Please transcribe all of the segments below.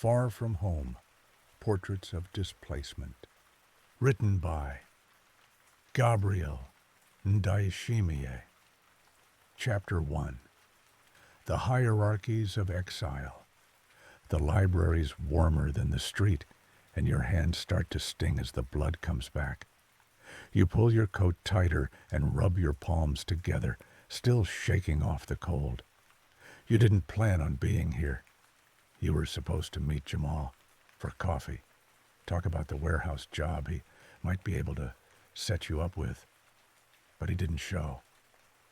Far from Home, Portraits of Displacement. Written by Gabriel Ndayishimiye. Chapter 1. The Hierarchies of Exile. The library's warmer than the street, and your hands start to sting as the blood comes back. You pull your coat tighter and rub your palms together, still shaking off the cold. You didn't plan on being here. You were supposed to meet Jamal for coffee, talk about the warehouse job he might be able to set you up with. But he didn't show.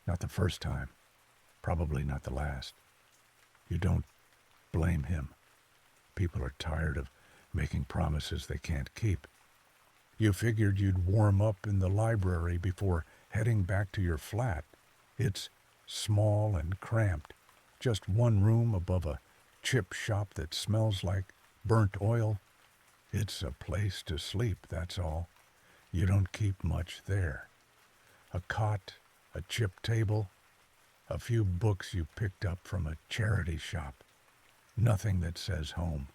Not the first time. Probably not the last. You don't blame him. People are tired of making promises they can't keep. You figured you'd warm up in the library before heading back to your flat. It's small and cramped. Just one room above a chip shop that smells like burnt oil. It's a place to sleep, that's all. You don't keep much there. A cot, a chip table, a few books you picked up from a charity shop. Nothing that says home.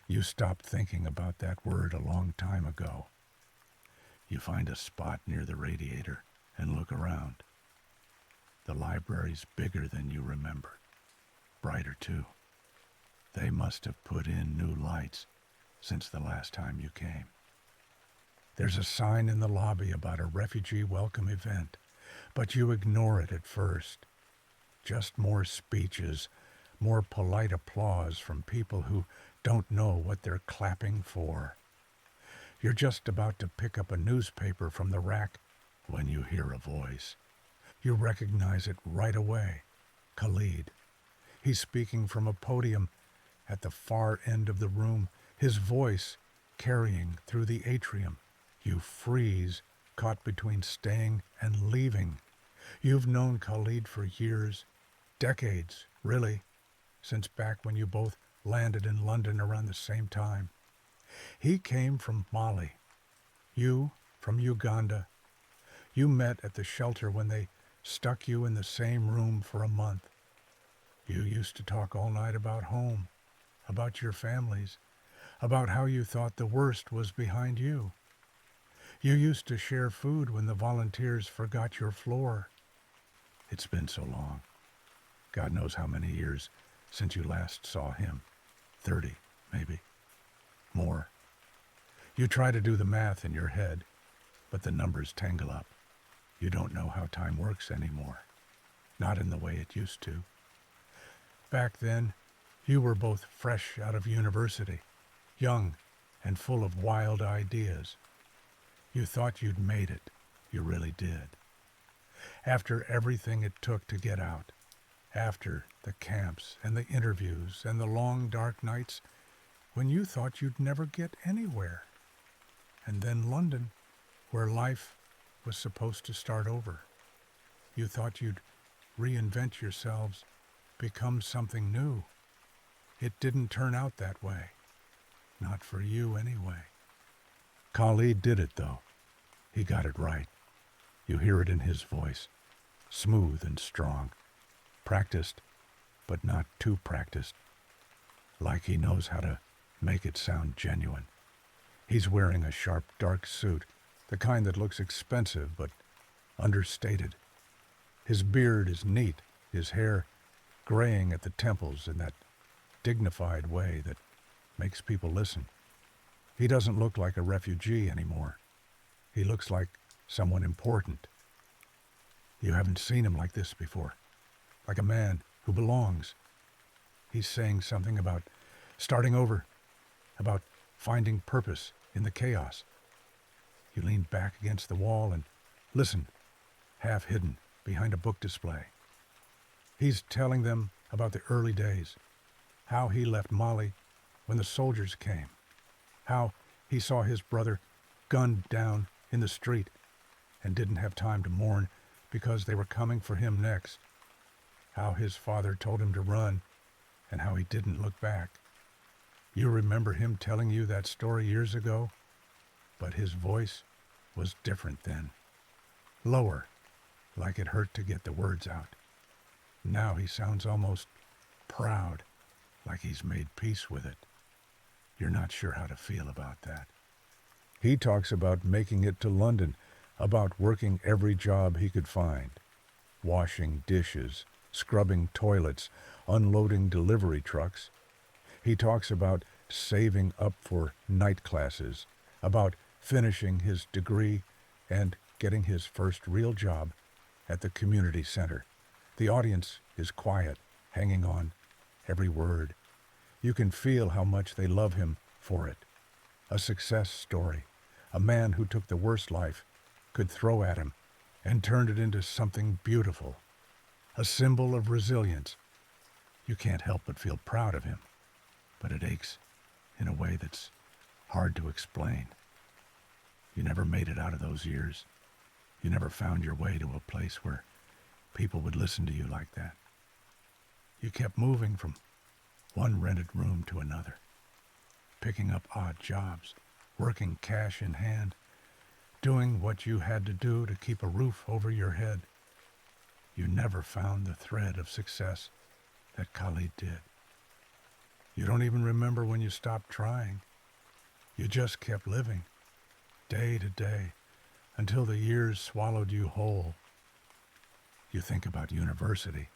You stopped thinking about that word a long time ago. You find a spot near the radiator and look around. The library's bigger than you remember. Brighter, too. They must have put in new lights since the last time you came. There's a sign in the lobby about a refugee welcome event, but you ignore it at first. Just more speeches, more polite applause from people who don't know what they're clapping for. You're just about to pick up a newspaper from the rack when you hear a voice. You recognize it right away. Khalid. He's speaking from a podium at the far end of the room, his voice carrying through the atrium. You freeze, caught between staying and leaving. You've known Khalid for years, decades, really, since back when you both landed in London around the same time. He came from Mali. You from Uganda. You met at the shelter when they stuck you in the same room for a month. You used to talk all night about home, about your families, about how you thought the worst was behind you. You used to share food when the volunteers forgot your floor. It's been so long. God knows how many years since you last saw him. 30, maybe. More. You try to do the math in your head, but the numbers tangle up. You don't know how time works anymore. Not in the way it used to. Back then, you were both fresh out of university, young and full of wild ideas. You thought you'd made it. You really did. After everything it took to get out, after the camps and the interviews and the long dark nights when you thought you'd never get anywhere. And then London, where life was supposed to start over. You thought you'd reinvent yourselves, become something new. It didn't turn out that way. Not for you anyway. Khalid did it, though. He got it right. You hear it in his voice. Smooth and strong. Practiced, but not too practiced. Like he knows how to make it sound genuine. He's wearing a sharp, dark suit, the kind that looks expensive but understated. His beard is neat, his hair graying at the temples in that dignified way that makes people listen. He doesn't look like a refugee anymore. He looks like someone important. You haven't seen him like this before. Like a man who belongs. He's saying something about starting over, about finding purpose in the chaos. You lean back against the wall and listen, half hidden behind a book display. He's telling them about the early days, how he left Mali when the soldiers came, how he saw his brother gunned down in the street and didn't have time to mourn because they were coming for him next, how his father told him to run and how he didn't look back. You remember him telling you that story years ago, but his voice was different then. Lower, like it hurt to get the words out. Now he sounds almost proud, like he's made peace with it. You're not sure how to feel about that. He talks about making it to London, about working every job he could find, washing dishes, scrubbing toilets, unloading delivery trucks. He talks about saving up for night classes, about finishing his degree and getting his first real job at the community center. The audience is quiet, hanging on every word. You can feel how much they love him for it. A success story, a man who took the worst life could throw at him and turned it into something beautiful, a symbol of resilience. You can't help but feel proud of him, but it aches in a way that's hard to explain. You never made it out of those years. You never found your way to a place where people would listen to you like that. You kept moving from one rented room to another, picking up odd jobs, working cash in hand, doing what you had to do to keep a roof over your head. You never found the thread of success that Khalid did. You don't even remember when you stopped trying. You just kept living, day to day, until the years swallowed you whole. You think about university,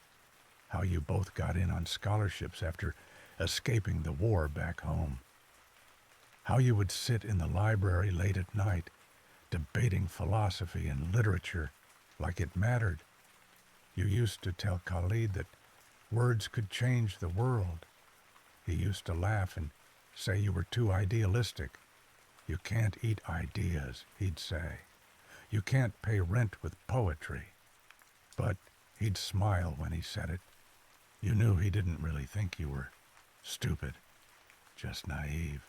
how you both got in on scholarships after escaping the war back home. How you would sit in the library late at night, debating philosophy and literature like it mattered. You used to tell Khalid that words could change the world. He used to laugh and say you were too idealistic. You can't eat ideas, he'd say. You can't pay rent with poetry. But he'd smile when he said it. You knew he didn't really think you were stupid, just naive.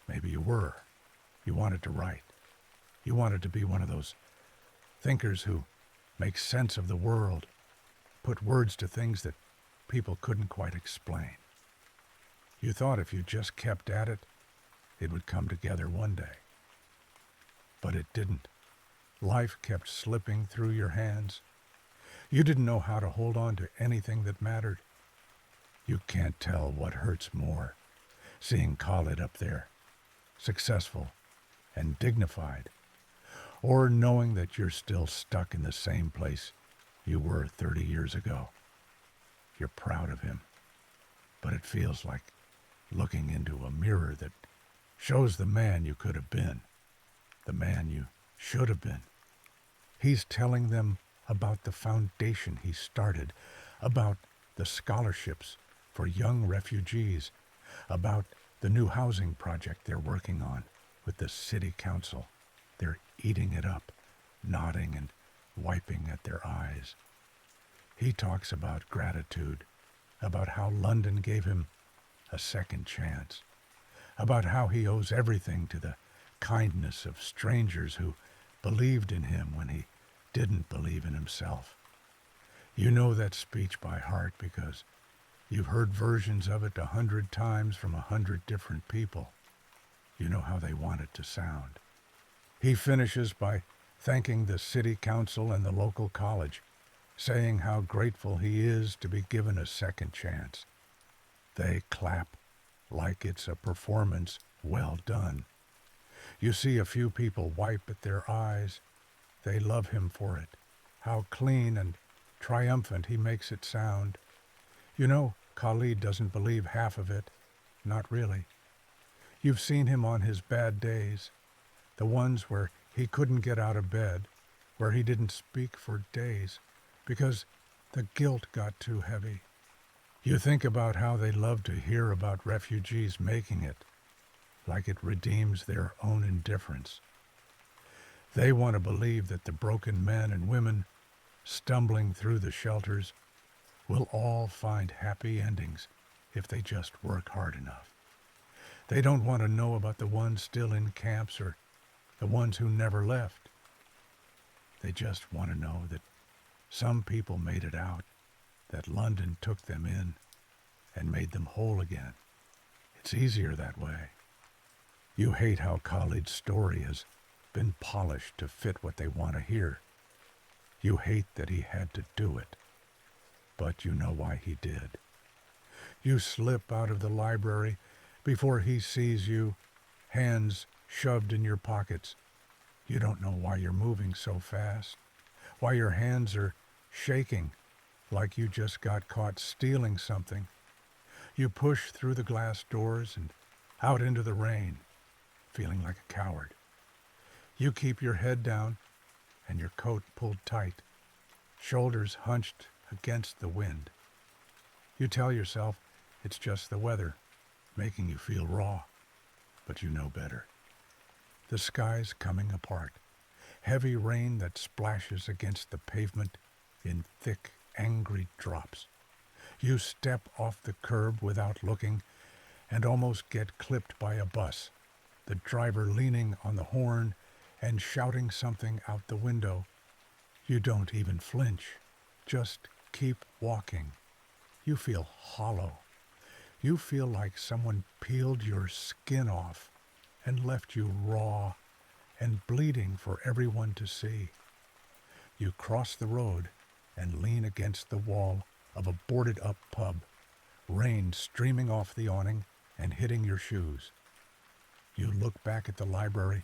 Maybe you were. You wanted to write. You wanted to be one of those thinkers who make sense of the world, put words to things that people couldn't quite explain. You thought if you just kept at it, it would come together one day. But it didn't. Life kept slipping through your hands. You didn't know how to hold on to anything that mattered. You can't tell what hurts more, seeing Khalid up there, successful and dignified, or knowing that you're still stuck in the same place you were 30 years ago. You're proud of him, but it feels like looking into a mirror that shows the man you could have been, the man you should have been. He's telling them about the foundation he started, about the scholarships for young refugees, about the new housing project they're working on with the city council. They're eating it up, nodding and wiping at their eyes. He talks about gratitude, about how London gave him a second chance, about how he owes everything to the kindness of strangers who believed in him when he didn't believe in himself. You know that speech by heart because you've heard versions of it 100 times from 100 different people. You know how they want it to sound. He finishes by thanking the city council and the local college, saying how grateful he is to be given a second chance. They clap like it's a performance well done. You see a few people wipe at their eyes. They love him for it. How clean and triumphant he makes it sound. You know, Khalid doesn't believe half of it. Not really. You've seen him on his bad days, the ones where he couldn't get out of bed, where he didn't speak for days, because the guilt got too heavy. You think about how they love to hear about refugees making it, like it redeems their own indifference. They want to believe that the broken men and women stumbling through the shelters will all find happy endings if they just work hard enough. They don't want to know about the ones still in camps or the ones who never left. They just want to know that some people made it out, that London took them in and made them whole again. It's easier that way. You hate how Khalid's story has been polished to fit what they want to hear. You hate that he had to do it, but you know why he did. You slip out of the library before he sees you, hands shoved in your pockets. You don't know why you're moving so fast, why your hands are shaking like you just got caught stealing something. You push through the glass doors and out into the rain, feeling like a coward. You keep your head down and your coat pulled tight, shoulders hunched against the wind. You tell yourself it's just the weather, making you feel raw, but you know better. The sky's coming apart, heavy rain that splashes against the pavement in thick, angry drops. You step off the curb without looking and almost get clipped by a bus, the driver leaning on the horn and shouting something out the window. You don't even flinch, just keep walking. You feel hollow. You feel like someone peeled your skin off and left you raw and bleeding for everyone to see. You cross the road and lean against the wall of a boarded-up pub, rain streaming off the awning and hitting your shoes. You look back at the library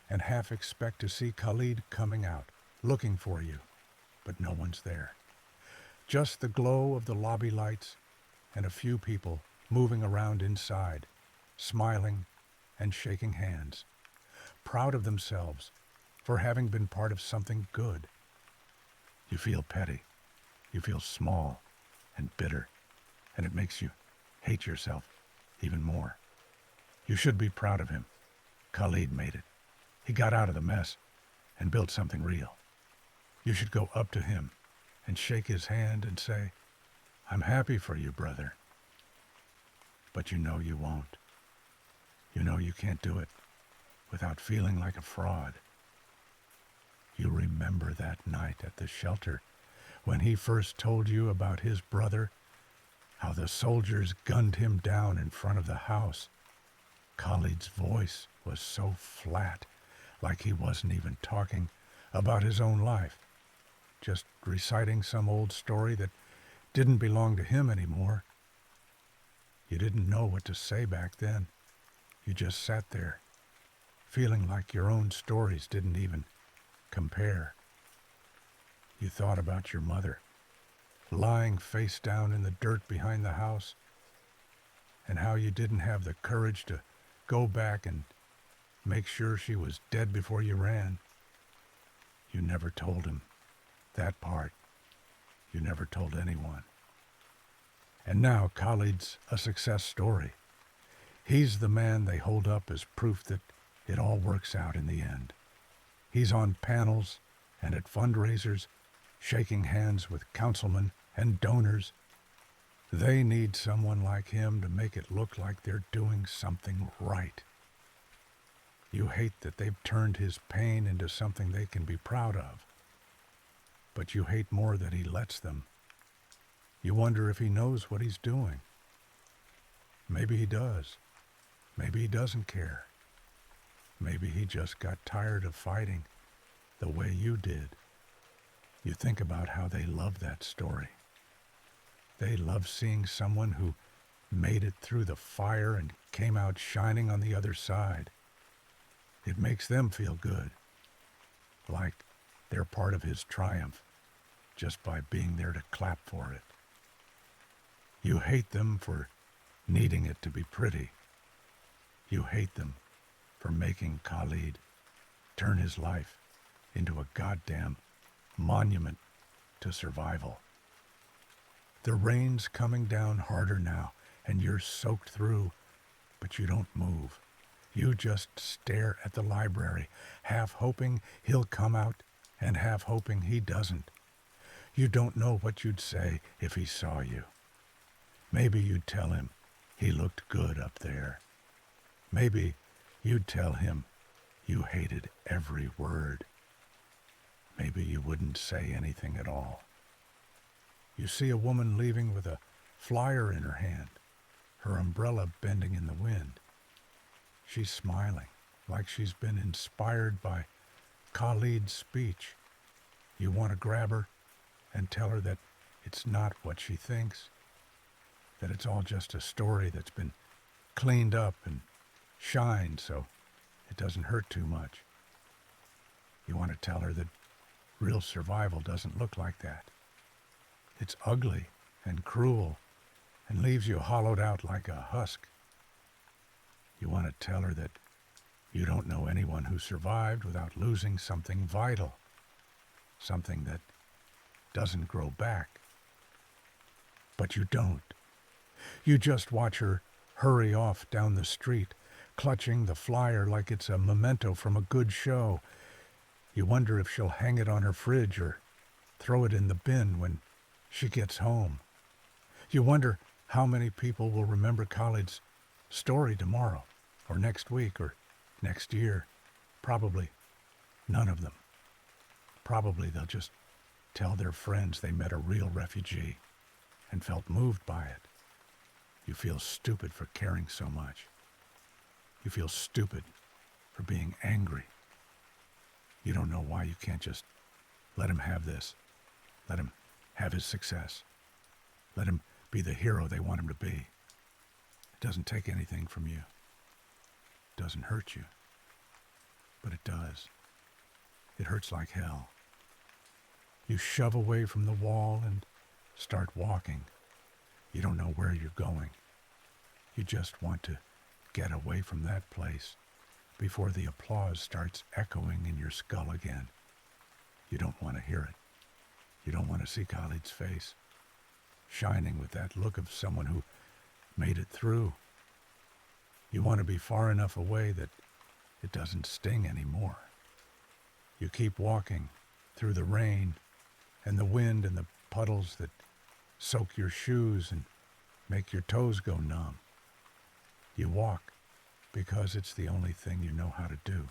and half expect to see Khalid coming out, looking for you, but no one's there. Just the glow of the lobby lights and a few people moving around inside, smiling and shaking hands, proud of themselves for having been part of something good. You feel petty. You feel small and bitter, and it makes you hate yourself even more. You should be proud of him. Khalid made it. He got out of the mess and built something real. You should go up to him and shake his hand and say, "I'm happy for you, brother." But you know you won't. You know you can't do it without feeling like a fraud. You remember that night at the shelter when he first told you about his brother, how the soldiers gunned him down in front of the house. Khalid's voice was so flat, like he wasn't even talking about his own life, just reciting some old story that didn't belong to him anymore. You didn't know what to say back then. You just sat there, feeling like your own stories didn't even compare. You thought about your mother, lying face down in the dirt behind the house, and how you didn't have the courage to go back and make sure she was dead before you ran. You never told him that part. You never told anyone. And now Khalid's a success story. He's the man they hold up as proof that it all works out in the end. He's on panels and at fundraisers, shaking hands with councilmen and donors. They need someone like him to make it look like they're doing something right. You hate that they've turned his pain into something they can be proud of. But you hate more that he lets them. You wonder if he knows what he's doing. Maybe he does. Maybe he doesn't care. Maybe he just got tired of fighting the way you did. You think about how they love that story. They love seeing someone who made it through the fire and came out shining on the other side. It makes them feel good, like they're part of his triumph just by being there to clap for it. You hate them for needing it to be pretty. You hate them for making Khalid turn his life into a goddamn monument to survival. The rain's coming down harder now, and you're soaked through, but you don't move. You just stare at the library, half hoping he'll come out and half hoping he doesn't. You don't know what you'd say if he saw you. Maybe you'd tell him he looked good up there. Maybe you'd tell him you hated every word. Maybe you wouldn't say anything at all. You see a woman leaving with a flyer in her hand, her umbrella bending in the wind. She's smiling, like she's been inspired by Khalid's speech. You want to grab her and tell her that it's not what she thinks. that it's all just a story that's been cleaned up and shined so it doesn't hurt too much. You want to tell her that real survival doesn't look like that. It's ugly and cruel and leaves you hollowed out like a husk. You want to tell her that you don't know anyone who survived without losing something vital, something that doesn't grow back. But you don't. You just watch her hurry off down the street, clutching the flyer like it's a memento from a good show. You wonder if she'll hang it on her fridge or throw it in the bin when she gets home. You wonder how many people will remember Khalid's story tomorrow, or next week, or next year. Probably none of them. Probably they'll just tell their friends they met a real refugee and felt moved by it. You feel stupid for caring so much. You feel stupid for being angry. You don't know why you can't just let him have this. Let him have his success. Let him be the hero they want him to be. It doesn't take anything from you. It doesn't hurt you. But it does. It hurts like hell. You shove away from the wall and start walking. You don't know where you're going. You just want to get away from that place before the applause starts echoing in your skull again. You don't want to hear it. You don't want to see Khalid's face, shining with that look of someone who made it through. You want to be far enough away that it doesn't sting anymore. You keep walking through the rain and the wind and the puddles that soak your shoes and make your toes go numb. You walk because it's the only thing you know how to do.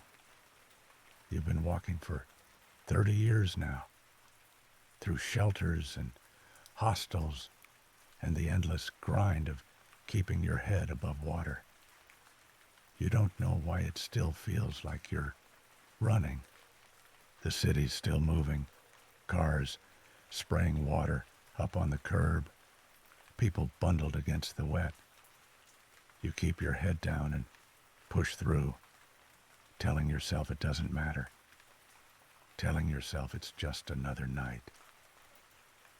You've been walking for 30 years now, through shelters and hostels and the endless grind of keeping your head above water. You don't know why it still feels like you're running. The city's still moving, cars spraying water up on the curb, people bundled against the wet. You keep your head down and push through, telling yourself it doesn't matter, telling yourself it's just another night,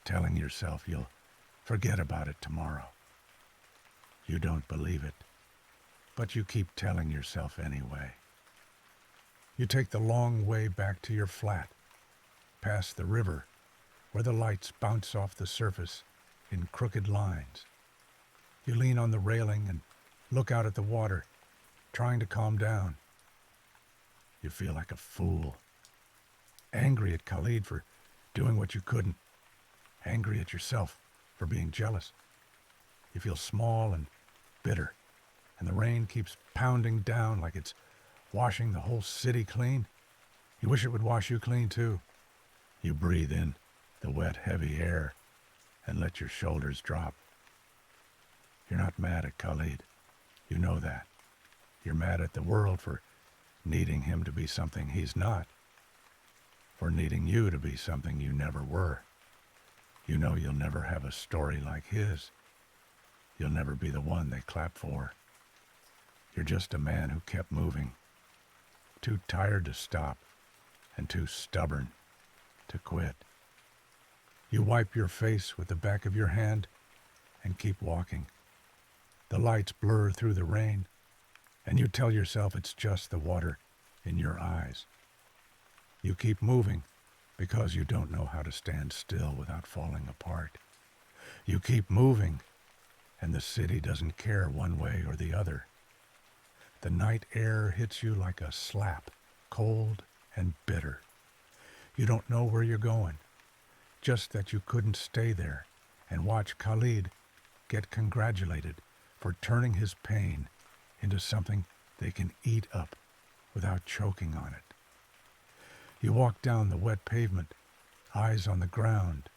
telling yourself you'll forget about it tomorrow. You don't believe it, but you keep telling yourself anyway. You take the long way back to your flat, past the river, where the lights bounce off the surface in crooked lines. You lean on the railing and look out at the water, trying to calm down. You feel like a fool, angry at Khalid for doing what you couldn't, angry at yourself for being jealous. You feel small and bitter, and the rain keeps pounding down like it's washing the whole city clean. You wish it would wash you clean too. You breathe in the wet, heavy air and let your shoulders drop. You're not mad at Khalid. You know that. You're mad at the world for needing him to be something he's not, for needing you to be something you never were. You know you'll never have a story like his. You'll never be the one they clap for. You're just a man who kept moving, too tired to stop and too stubborn to quit. You wipe your face with the back of your hand and keep walking. The lights blur through the rain, and you tell yourself it's just the water in your eyes. You keep moving because you don't know how to stand still without falling apart. You keep moving, and the city doesn't care one way or the other. The night air hits you like a slap, cold and bitter. You don't know where you're going, just that you couldn't stay there and watch Khalid get congratulated for turning his pain into something they can eat up without choking on it. You walk down the wet pavement, eyes on the ground,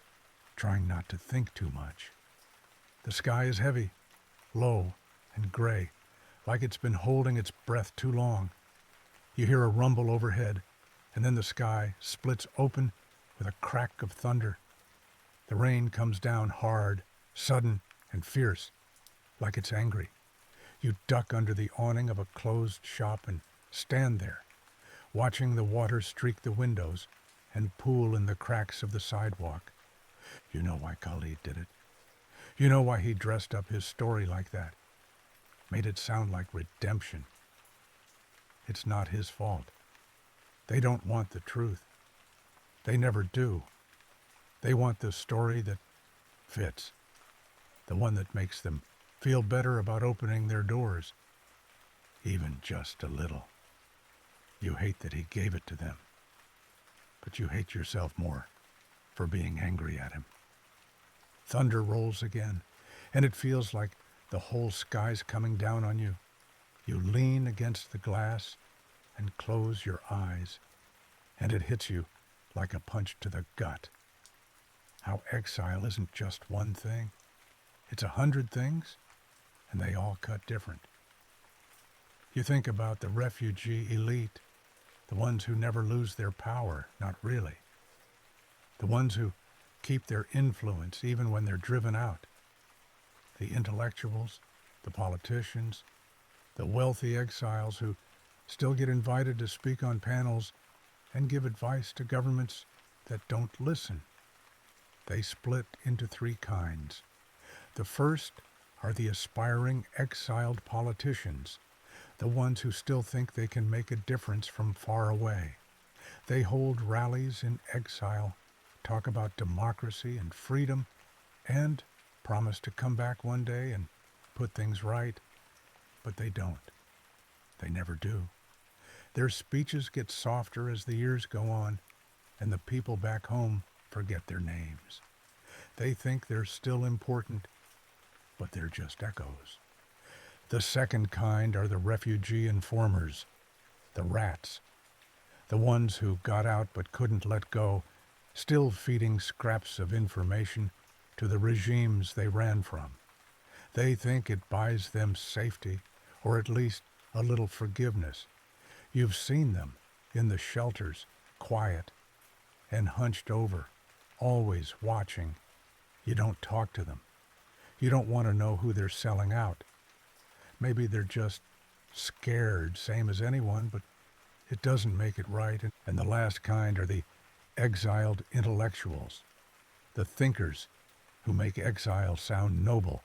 trying not to think too much. The sky is heavy, low, and gray, like it's been holding its breath too long. You hear a rumble overhead, and then the sky splits open with a crack of thunder. The rain comes down hard, sudden, and fierce, like it's angry. You duck under the awning of a closed shop and stand there, watching the water streak the windows and pool in the cracks of the sidewalk. You know why Khalid did it. You know why he dressed up his story like that, made it sound like redemption. It's not his fault. They don't want the truth. They never do. They want the story that fits, the one that makes them feel better about opening their doors, even just a little. You hate that he gave it to them, but you hate yourself more for being angry at him. Thunder rolls again, and it feels like the whole sky's coming down on you. You lean against the glass and close your eyes, and it hits you like a punch to the gut. How exile isn't just one thing. It's 100 things, and they all cut different. You think about the refugee elite, the ones who never lose their power, not really. The ones who keep their influence even when they're driven out. The intellectuals, the politicians, the wealthy exiles who still get invited to speak on panels and give advice to governments that don't listen. They split into 3 kinds. The first are the aspiring exiled politicians, the ones who still think they can make a difference from far away. They hold rallies in exile, talk about democracy and freedom, and promise to come back one day and put things right, but they don't. They never do. Their speeches get softer as the years go on, and the people back home forget their names. They think they're still important, but they're just echoes. The second kind are the refugee informers, the rats, the ones who got out but couldn't let go, still feeding scraps of information to the regimes they ran from. They think it buys them safety, or at least a little forgiveness. You've seen them in the shelters, quiet and hunched over, always watching. You don't talk to them. You don't want to know who they're selling out. Maybe they're just scared, same as anyone, but it doesn't make it right. And the last kind are the exiled intellectuals, the thinkers who make exile sound noble,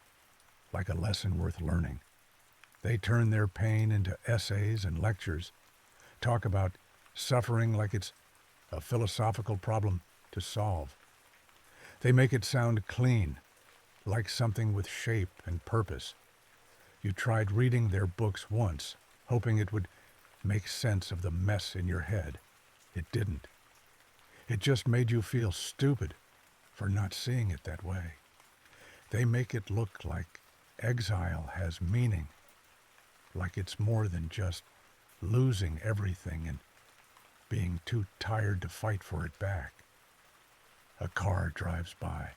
like a lesson worth learning. They turn their pain into essays and lectures, talk about suffering like it's a philosophical problem to solve. They make it sound clean, like something with shape and purpose. You tried reading their books once, hoping it would make sense of the mess in your head. It didn't. It just made you feel stupid for not seeing it that way. They make it look like exile has meaning, like it's more than just losing everything and being too tired to fight for it back. A car drives by,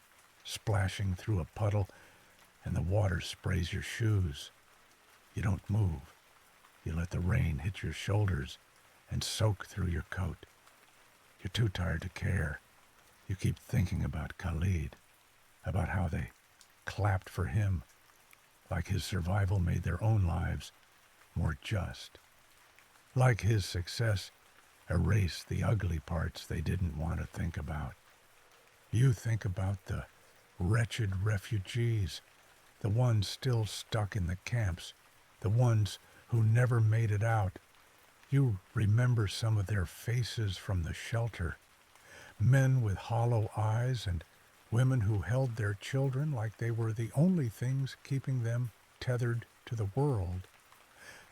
splashing through a puddle, and the water sprays your shoes. You don't move. You let the rain hit your shoulders and soak through your coat. You're too tired to care. You keep thinking about Khalid, about how they clapped for him, like his survival made their own lives more just. Like his success erased the ugly parts they didn't want to think about. You think about the wretched refugees, the ones still stuck in the camps, the ones who never made it out. You remember some of their faces from the shelter, men with hollow eyes and women who held their children like they were the only things keeping them tethered to the world.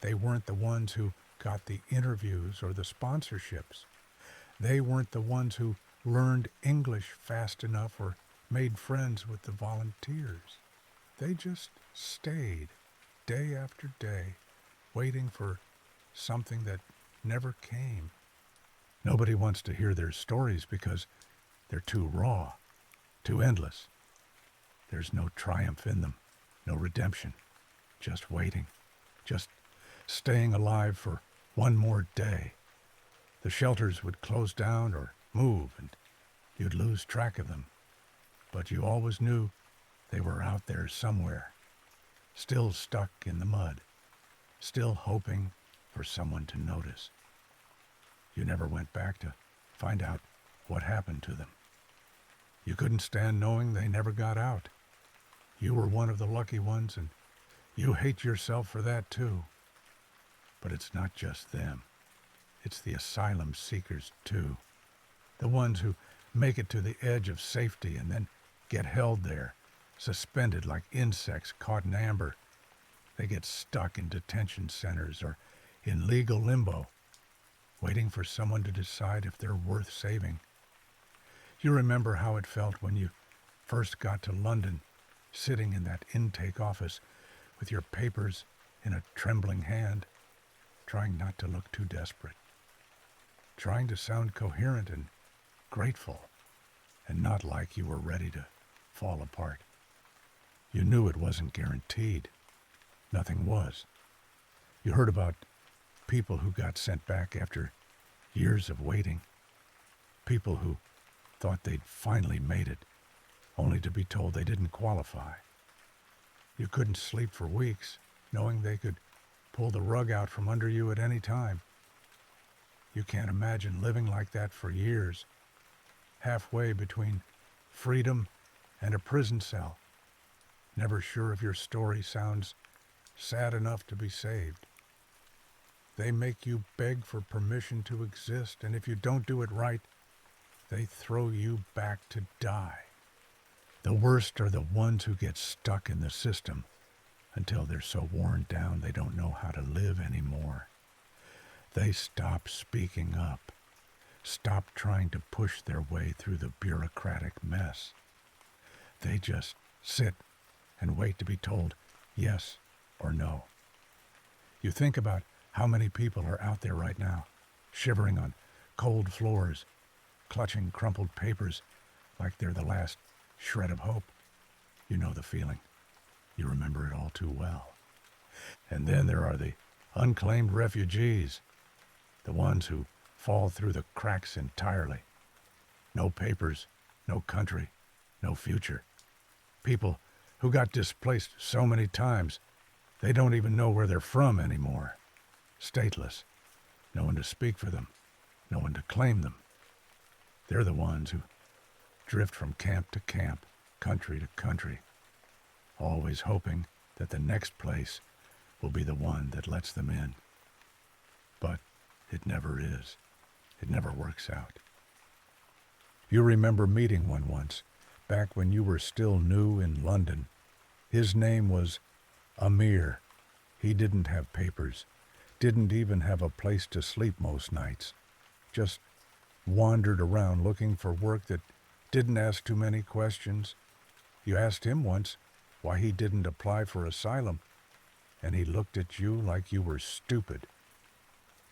They weren't the ones who got the interviews or the sponsorships. They weren't the ones who learned English fast enough or made friends with the volunteers. They just stayed day after day, waiting for something that never came. Nobody wants to hear their stories because they're too raw, too endless. There's no triumph in them, no redemption, just waiting, just staying alive for one more day. The shelters would close down or move, and you'd lose track of them. But you always knew they were out there somewhere. still stuck in the mud, still hoping for someone to notice. You never went back to find out what happened to them. You couldn't stand knowing they never got out. You were one of the lucky ones, and you hate yourself for that too. But it's not just them. It's the asylum seekers too. The ones who make it to the edge of safety and then get held there, suspended like insects caught in amber. They get stuck in detention centers or in legal limbo, waiting for someone to decide if they're worth saving. You remember how it felt when you first got to London, sitting in that intake office with your papers in a trembling hand, trying not to look too desperate, trying to sound coherent and grateful, and not like you were ready to fall apart. You knew it wasn't guaranteed. Nothing was. You heard about people who got sent back after years of waiting, people who thought they'd finally made it, only to be told they didn't qualify. You couldn't sleep for weeks, knowing they could pull the rug out from under you at any time. You can't imagine living like that for years, halfway between freedom and a prison cell, never sure if your story sounds sad enough to be saved. They make you beg for permission to exist, and if you don't do it right, they throw you back to die. The worst are the ones who get stuck in the system until they're so worn down they don't know how to live anymore. They stop speaking up, stop trying to push their way through the bureaucratic mess. They just sit and wait to be told yes or no. You think about how many people are out there right now, shivering on cold floors, clutching crumpled papers like they're the last shred of hope. You know the feeling. You remember it all too well. And then there are the unclaimed refugees, the ones who fall through the cracks entirely. No papers, no country, no future. People who got displaced so many times, they don't even know where they're from anymore. Stateless, no one to speak for them, no one to claim them. They're the ones who drift from camp to camp, country to country, always hoping that the next place will be the one that lets them in. But it never is. It never works out. You remember meeting one once, back when you were still new in London. His name was Amir. He didn't have papers, didn't even have a place to sleep most nights. Just wandered around looking for work that didn't ask too many questions. You asked him once why he didn't apply for asylum, and he looked at you like you were stupid.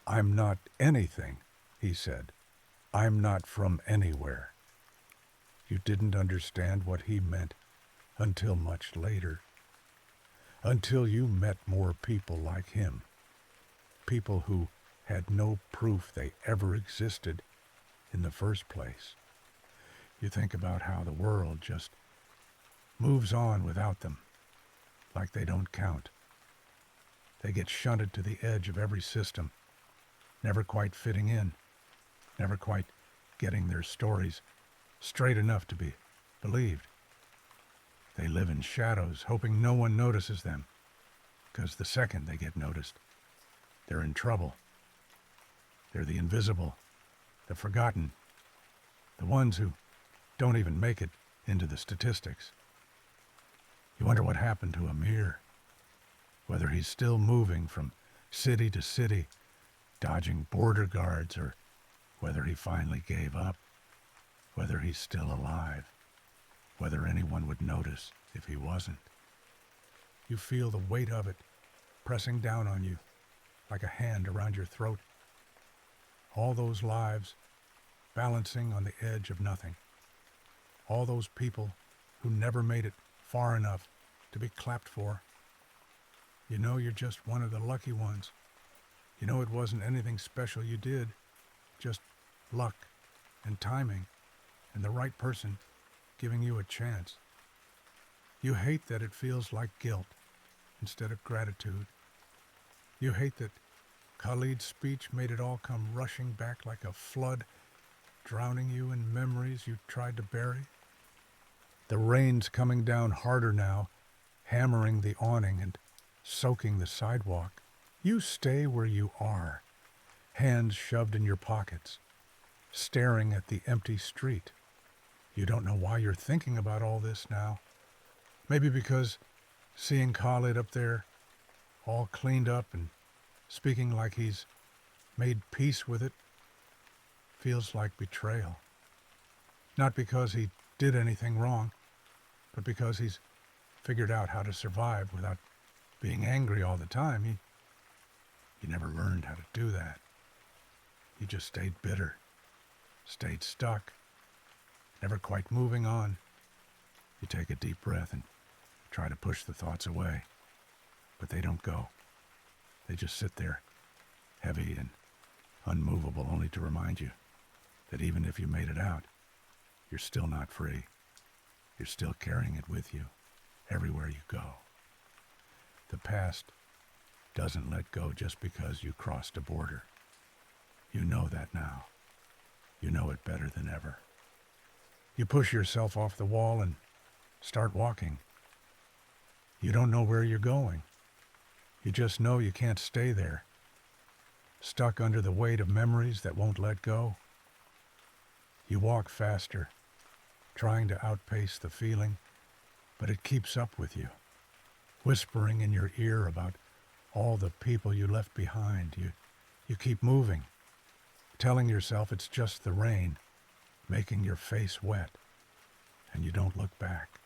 "I'm not anything," he said. "I'm not from anywhere." You didn't understand what he meant until much later. Until you met more people like him. People who had no proof they ever existed in the first place. You think about how the world just moves on without them, like they don't count. They get shunted to the edge of every system, never quite fitting in, never quite getting their stories straight enough to be believed. They live in shadows, hoping no one notices them, because the second they get noticed, they're in trouble. They're the invisible, the forgotten, the ones who don't even make it into the statistics. You wonder what happened to Amir, whether he's still moving from city to city, dodging border guards, or whether he finally gave up, whether he's still alive, whether anyone would notice if he wasn't. You feel the weight of it pressing down on you like a hand around your throat. All those lives balancing on the edge of nothing. All those people who never made it far enough to be clapped for. You know you're just one of the lucky ones. You know it wasn't anything special you did, just luck and timing and the right person giving you a chance. You hate that it feels like guilt, instead of gratitude. You hate that Khalid's speech made it all come rushing back like a flood, drowning you in memories you tried to bury. The rain's coming down harder now, hammering the awning and soaking the sidewalk. You stay where you are, hands shoved in your pockets, staring at the empty street. You don't know why you're thinking about all this now. Maybe because seeing Khalid up there, all cleaned up and speaking like he's made peace with it, feels like betrayal. Not because he did anything wrong, but because he's figured out how to survive without being angry all the time. He never learned how to do that. He just stayed bitter, stayed stuck, never quite moving on. You take a deep breath and try to push the thoughts away, but they don't go. They just sit there, heavy and unmovable, only to remind you that even if you made it out, you're still not free. You're still carrying it with you everywhere you go. The past doesn't let go just because you crossed a border. You know that now. You know it better than ever. You push yourself off the wall and start walking. You don't know where you're going. You just know you can't stay there, stuck under the weight of memories that won't let go. You walk faster, trying to outpace the feeling, but it keeps up with you, whispering in your ear about all the people you left behind. You keep moving, telling yourself it's just the rain, making your face wet, and you don't look back.